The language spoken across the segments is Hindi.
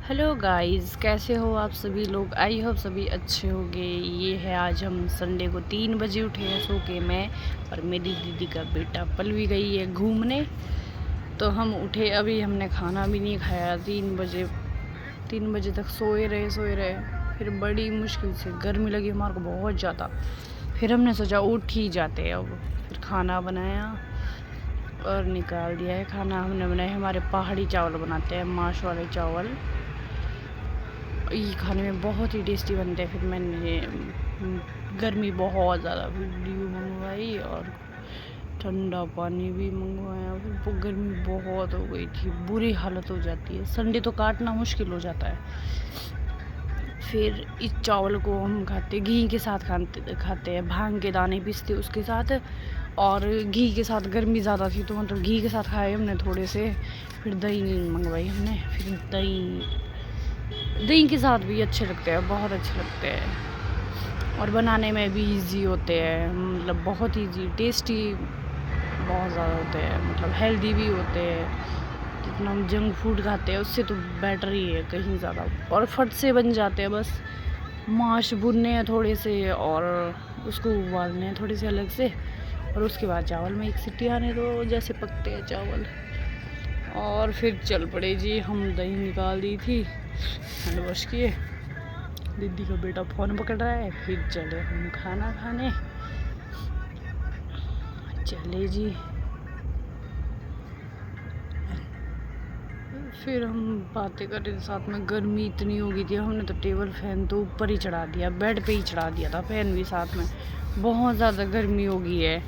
हेलो गाइस, कैसे हो आप सभी लोग। आई होप सभी अच्छे होंगे। ये है आज हम संडे को 3 बजे उठे हैं सो के मैं और मेरी दीदी का बेटा पल भी गई है घूमने। तो हम उठे, अभी हमने खाना भी नहीं खाया। 3 बजे तक सोए रहे। फिर बड़ी मुश्किल से गर्मी लगी हमारे को बहुत ज़्यादा। फिर हमने सोचा उठ ही जाते हैं अब। फिर खाना बनाया और निकाल दिया है। खाना हमने बनाया, हमारे पहाड़ी चावल बनाते हैं, माश वाले चावल। ये खाने में बहुत ही टेस्टी बनते हैं। फिर मैंने गर्मी बहुत ज़्यादा, वीडियो मंगवाई और ठंडा पानी भी मंगवाया। फिर गर्मी बहुत हो गई थी, बुरी हालत हो जाती है। संडे तो काटना मुश्किल हो जाता है। फिर इस चावल को हम घी के साथ खाते हैं। भांग के दाने पीसते उसके साथ, और घी के साथ। गर्मी ज़्यादा थी तो मतलब घी के साथ खाए हमने थोड़े से। फिर दही मंगवाई हमने। फिर दही के साथ भी अच्छे लगते हैं, बहुत अच्छे लगते हैं। और बनाने में भी इजी होते हैं, मतलब बहुत इजी, टेस्टी बहुत ज़्यादा होते हैं, मतलब हेल्दी भी होते हैं। जितना हम जंक फूड खाते हैं उससे तो बेटर ही है कहीं ज़्यादा। और फट से बन जाते हैं। बस माश भुनने हैं थोड़े से और उसको उबालने हैं थोड़े से अलग से, और उसके बाद चावल में एक सीटी आने दो, जैसे पकते हैं चावल। और फिर चल पड़े जी हम। दही निकाल दी थी, हैंड वॉश किए। दीदी का बेटा फ़ोन पकड़ रहा है। फिर चले हम खाना खाने। चले जी। फिर हम बातें कर रहे थे साथ में। गर्मी इतनी हो गई थी, हमने तो टेबल फैन तो ऊपर ही चढ़ा दिया, बेड पे ही चढ़ा दिया था फैन भी साथ में। बहुत ज़्यादा गर्मी हो गई है।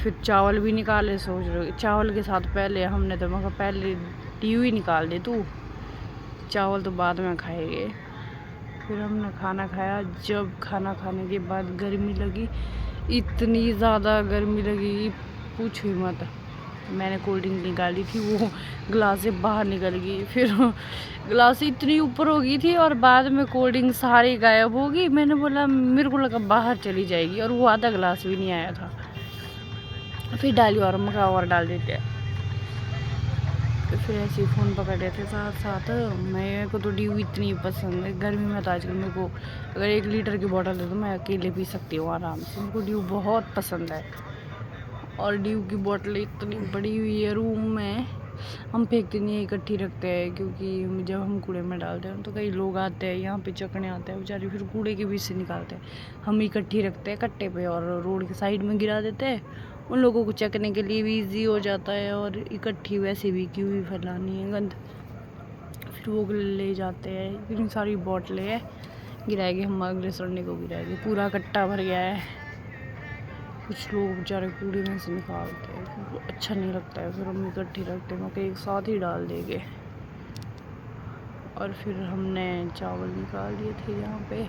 फिर चावल भी निकाले, सोच रहे चावल के साथ पहले हमने तो मगर पहले टीवी निकाल दे तू, चावल तो बाद में खाएंगे। फिर हमने खाना खाया। जब खाना खाने के बाद गर्मी लगी, इतनी ज़्यादा गर्मी लगी पूछो ही मत। मैंने कोल्ड ड्रिंक निकाली थी, वो ग्लास से बाहर निकल गई। फिर ग्लास इतनी ऊपर हो गई थी और बाद में कोल्ड ड्रिंक सारी गायब होगी। मैंने बोला, मेरे को लगा बाहर चली जाएगी, और वो आधा ग्लास भी नहीं आया था। फिर डाली और मका और डाल देते हैं। फिर ऐसे ही फ़ोन पकड़ रहे थे साथ साथ। मेरे को तो ड्यू इतनी पसंद है गर्मी में। तो आजकल मेरे को अगर 1 लीटर की बोतल दे तो मैं अकेले पी सकती हूँ आराम से। मेरे को ड्यू बहुत पसंद है। और ड्यू की बोतल इतनी बड़ी हुई है रूम में, हम फेंकते नहीं है, इकट्ठी रखते हैं। क्योंकि जब हम कूड़े में डालते हैं तो कई लोग आते हैं यहाँ पे चकने आते हैं बेचारे, फिर कूड़े के बीच से निकालते हैं। हम इकट्ठी रखते हैं कट्टे पे और रोड के साइड में गिरा देते हैं। उन लोगों को चकने के लिए भी ईजी हो जाता है, और इकट्ठी वैसे भी क्यों ही फैलानी है गंद। फिर वो ले जाते हैं। इतनी सारी बोतलें हैं, गिराएंगे हम अगले संडे को, गिराएंगे। पूरा कट्टा भर गया है। कुछ लोग बेचारे कूड़े में से निकालते हैं, अच्छा नहीं लगता है। फिर हम इकट्ठी रखते हैं, मगर एक साथ ही डाल देंगे। और फिर हमने चावल निकाल दिए थे यहाँ पे।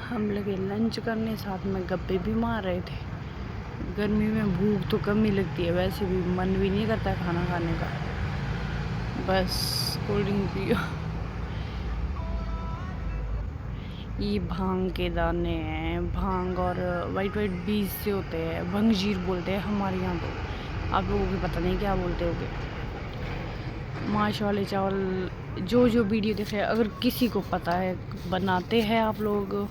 हम लगे लंच करने, साथ में गप्पे भी मार रहे थे। गर्मी में भूख तो कम ही लगती है, वैसे भी मन भी नहीं करता खाना खाने का, बस कोल्ड ड्रिंक पियो। ये भांग के दाने हैं, भांग और वाइट वाइट बीज से होते हैं, भंगजीर बोलते हैं हमारे यहाँ तो। आप लोगों को पता नहीं क्या बोलते होगे। माश वाले चावल जो वीडियो देखे, अगर किसी को पता है बनाते हैं आप लोग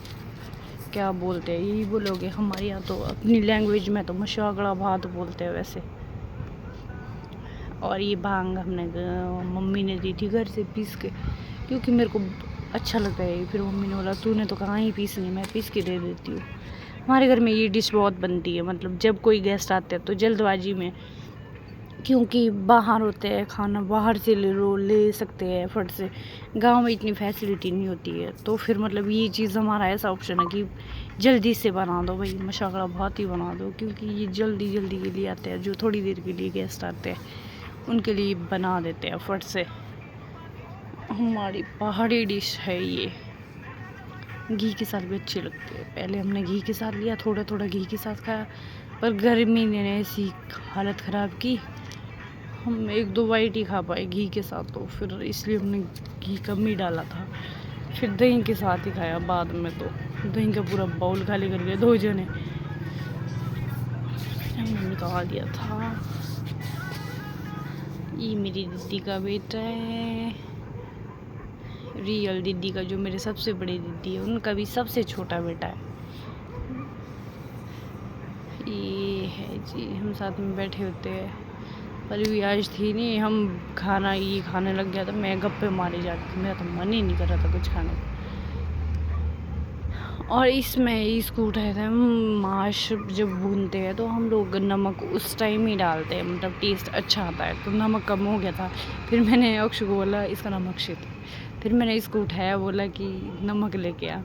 क्या बोलते हैं, यही बोलोगे। हमारे यहाँ तो अपनी लैंग्वेज में तो मशागड़ा भात बोलते हैं वैसे। और ये भांग हमने मम्मी ने दी थी घर से पीस के, क्योंकि मेरे को अच्छा लगता है। फिर मम्मी ने बोला, तूने तो कहाँ ही पीसनी, मैं पीस के दे देती हूँ। हमारे घर में ये डिश बहुत बनती है, मतलब जब कोई गेस्ट आते हैं तो जल्दबाजी में, क्योंकि बाहर होते हैं, खाना बाहर से ले सकते हैं फट से। गांव में इतनी फैसिलिटी नहीं होती है, तो फिर मतलब ये चीज़ हमारा ऐसा ऑप्शन है कि जल्दी से बना दो भाई, मशागरा बहुत ही बना दो। क्योंकि ये जल्दी जल्दी के लिए आते हैं, जो थोड़ी देर के लिए गेस्ट आते हैं उनके लिए बना देते हैं फट से। हमारी पहाड़ी डिश है ये। घी के साथ भी अच्छी लगती है। पहले हमने घी के साथ लिया, थोड़ा थोड़ा घी के साथ खाया, पर गर्मी ने ऐसी हालत ख़राब की, हम 1-2 बाइट ही खा पाए घी के साथ। तो फिर इसलिए हमने घी कम ही डाला था। फिर दही के साथ ही खाया बाद में। तो दही का पूरा बाउल खाली कर गए 2 जने, हमने निकाल दिया था। ये मेरी दीदी का बेटा है, रियल दीदी का, जो मेरे सबसे बड़ी दीदी है उनका भी सबसे छोटा बेटा है। ये है जी, हम साथ में बैठे होते हैं। पर भी आज थी नहीं, हम खाना ये खाने लग गया था, मैं गप्पे मारी जाती थी, मेरा तो मन ही नहीं कर रहा था कुछ खाने का। और इसमें इसको उठाया था, माश जब भूनते हैं तो हम लोग नमक उस टाइम ही डालते हैं, मतलब टेस्ट अच्छा आता है। तो नमक कम हो गया था, फिर मैंने अक्षु को बोला इसका नमक शिट, फिर मैंने इसको उठाया, बोला कि नमक लेके आ।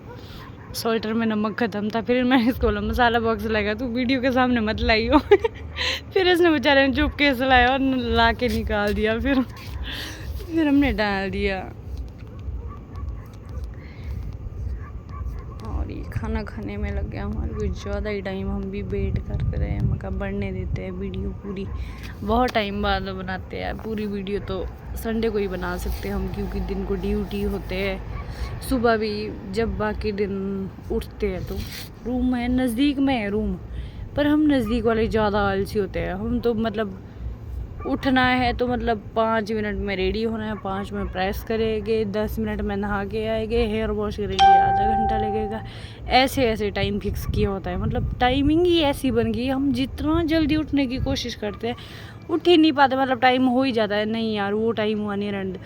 स्वेटर में नमक ख़त्म था, फिर मैंने इसको बोला मसाला बॉक्स लाएगा, तू वीडियो के सामने मत लाइयो। फिर इसने बेचारे ने चुप कैसे लाया और ला के निकाल दिया, फिर हमने डाल दिया। और ये खाना खाने में लग गया हमारे कुछ ज़्यादा ही टाइम, हम भी वेट कर रहे हैं, मका बढ़ने देते हैं वीडियो पूरी। बहुत टाइम बाद बनाते हैं पूरी वीडियो, तो संडे को ही बना सकते हैं हम, क्योंकि दिन को ड्यूटी होते हैं। सुबह भी जब बाकी दिन उठते हैं तो रूम है नज़दीक में है रूम, पर हम नज़दीक वाले ज़्यादा आलसी होते हैं। हम तो मतलब उठना है तो मतलब 5 मिनट में रेडी होना है, 5 में प्रेस करेंगे, 10 मिनट में नहा के आएंगे, हेयर वॉश करेंगे, आधा घंटा लगेगा। ऐसे टाइम फिक्स किया होता है, मतलब टाइमिंग ही ऐसी बन गई। हम जितना जल्दी उठने की कोशिश करते हैं उठ ही नहीं पाते, मतलब टाइम हो ही जाता है, नहीं यार वो टाइम हुआ नहीं रंड।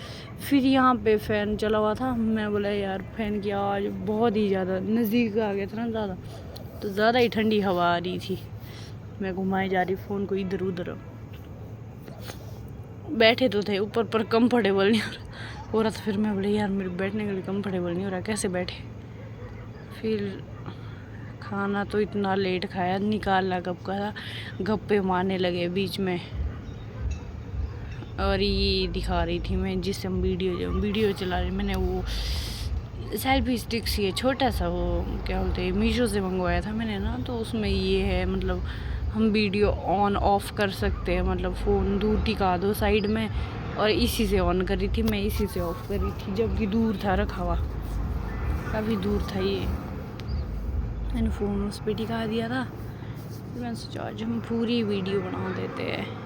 फिर यहाँ पे फ़ैन चला हुआ था, मैं बोला यार फ़ैन की आवाज़ बहुत ही ज़्यादा नज़दीक आ गया था ना ज़्यादा, तो ज़्यादा ही ठंडी हवा आ रही थी। मैं घुमाई जा रही फ़ोन को इधर उधर, बैठे तो थे ऊपर पर कंफर्टेबल नहीं हो रहा था। फिर मैं बोले यार मेरे बैठने के लिए कंफर्टेबल नहीं हो रहा, कैसे बैठे। फिर खाना तो इतना लेट खाया, निकाला कब का था, गप्पे मारने लगे बीच में। और ये दिखा रही थी मैं जिससे हम वीडियो चला रही, मैंने वो सेल्फी स्टिक सी है छोटा सा, वो क्या बोलते हैं मीशो से मंगवाया था मैंने ना, तो उसमें ये है मतलब हम वीडियो ऑन ऑफ कर सकते हैं, मतलब फ़ोन दूर टिका दो साइड में, और इसी से ऑन करी थी मैं, इसी से ऑफ करी थी, जबकि दूर था रखा हुआ, काफ़ी दूर था ये। मैंने फ़ोन उस पर टिका दिया था, फिर मैंने सोचा आज हम पूरी वीडियो बना देते हैं।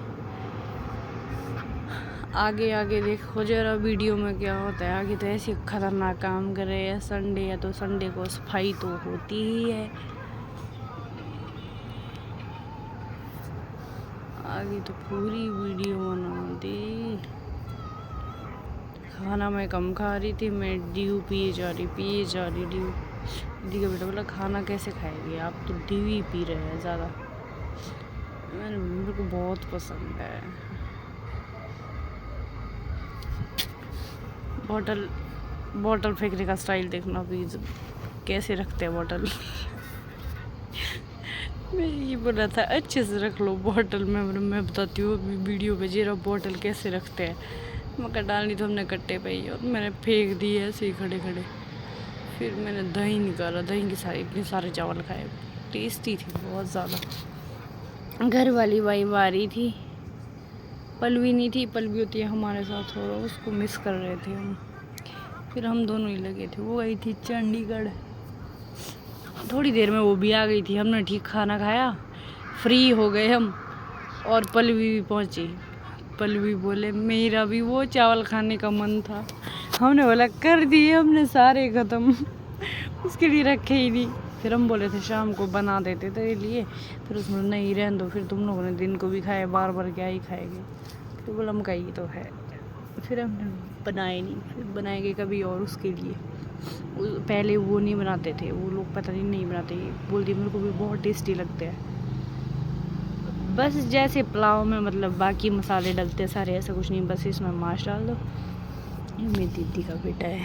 आगे देखो जरा वीडियो में क्या होता है। आगे तो ऐसे खतरनाक काम कर रहे हैं, संडे है तो संडे को सफाई तो होती ही है। आगे तो पूरी वीडियो बना दी। खाना मैं कम खा रही थी, मैं ड्यू पिए जा रही ड्यू। दीदी का बेटा बोला खाना कैसे खाएगी आप, तो ड्यू ही पी रहे हैं ज़्यादा। मेरे को बहुत पसंद है। बॉटल फेंकने का स्टाइल देखना प्लीज़, कैसे रखते हैं बॉटल। मैं ये बोला था अच्छे से रख लो बॉटल में, मैं बताती हूँ अभी वीडियो पे जरा बॉटल कैसे रखते हैं। मक्का डालनी तो हमने कट्टे पे ही, और मैंने फेंक दी ऐसे ही खड़े। फिर मैंने दही निकाला, दही के साथ इतने सारे चावल खाए, टेस्टी थी बहुत ज़्यादा। घर वाली वाइफ आ रही थी, पलवी नहीं थी, पलवी होती है हमारे साथ, और उसको मिस कर रहे थे हम। फिर हम दोनों ही लगे थे, वो गई थी चंडीगढ़, थोड़ी देर में वो भी आ गई थी। हमने ठीक खाना खाया, फ्री हो गए हम, और पलवी भी पहुंची। पलवी बोले मेरा भी वो चावल खाने का मन था। हमने बोला कर दिए हमने सारे ख़त्म, उसके लिए रखे ही नहीं। फिर हम बोले थे शाम को बना देते तेरे लिए, फिर उसने नहीं रहने दो, फिर तुम लोगों ने दिन को भी खाए, बार बार क्या ही खाएंगे। फिर बोला हम कही तो है, फिर हमने बनाए नहीं, फिर बनाएंगे कभी और उसके लिए। पहले वो नहीं बनाते थे वो लोग, पता नहीं बनाते, बोलती मेरे को भी बहुत टेस्टी लगते हैं। बस जैसे पुलाव में मतलब बाकी मसाले डलते हैं सारे, ऐसा कुछ नहीं, बस इसमें माश डाल दो। ये मेरी दीदी का बेटा है,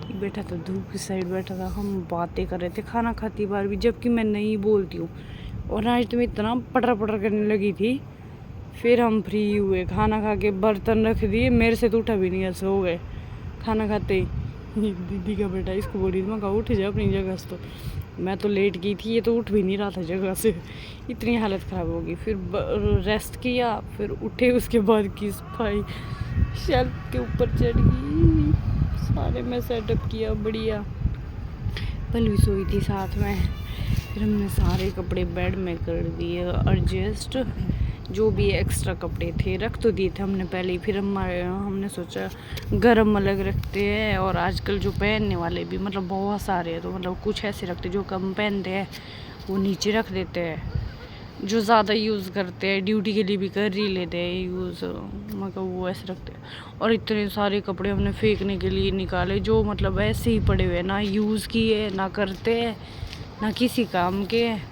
ये बैठा था धूप की साइड बैठा था, हम बातें कर रहे थे खाना खाती बार भी, जबकि मैं नहीं बोलती हूँ। और आज तो मैं इतना पटर करने लगी थी। फिर हम फ्री हुए, खाना खा के बर्तन रख दिए, मेरे से तो उठा भी नहीं, ऐसे हो गए खाना खाते ही। दीदी का बेटा इसको बोल रही थी मैं कहा उठ जा अपनी जगह से, तो मैं तो लेट गई थी, ये तो उठ भी नहीं रहा था जगह से, इतनी हालत ख़राब होगी। फिर रेस्ट किया, फिर उठे, उसके बाद की सफाई, शेल्फ के ऊपर चढ़ गई, सारे में सेटअप किया बढ़िया। पलवी सोई थी साथ में, फिर हमने सारे कपड़े बेड में कर दिए एडजस्ट, जो भी एक्स्ट्रा कपड़े थे रख तो दिए थे हमने पहले ही, फिर हमने सोचा गरम अलग रखते हैं और आजकल जो पहनने वाले भी मतलब बहुत सारे हैं, तो मतलब कुछ ऐसे रखते जो कम पहनते हैं वो नीचे रख देते हैं, जो ज़्यादा यूज़ करते हैं ड्यूटी के लिए भी कर ही लेते हैं यूज़, मतलब वो ऐसे रखते हैं। और इतने सारे कपड़े हमने फेंकने के लिए निकाले जो मतलब ऐसे ही पड़े हुए हैं, ना यूज़ किए ना करते हैं ना किसी काम के हैं।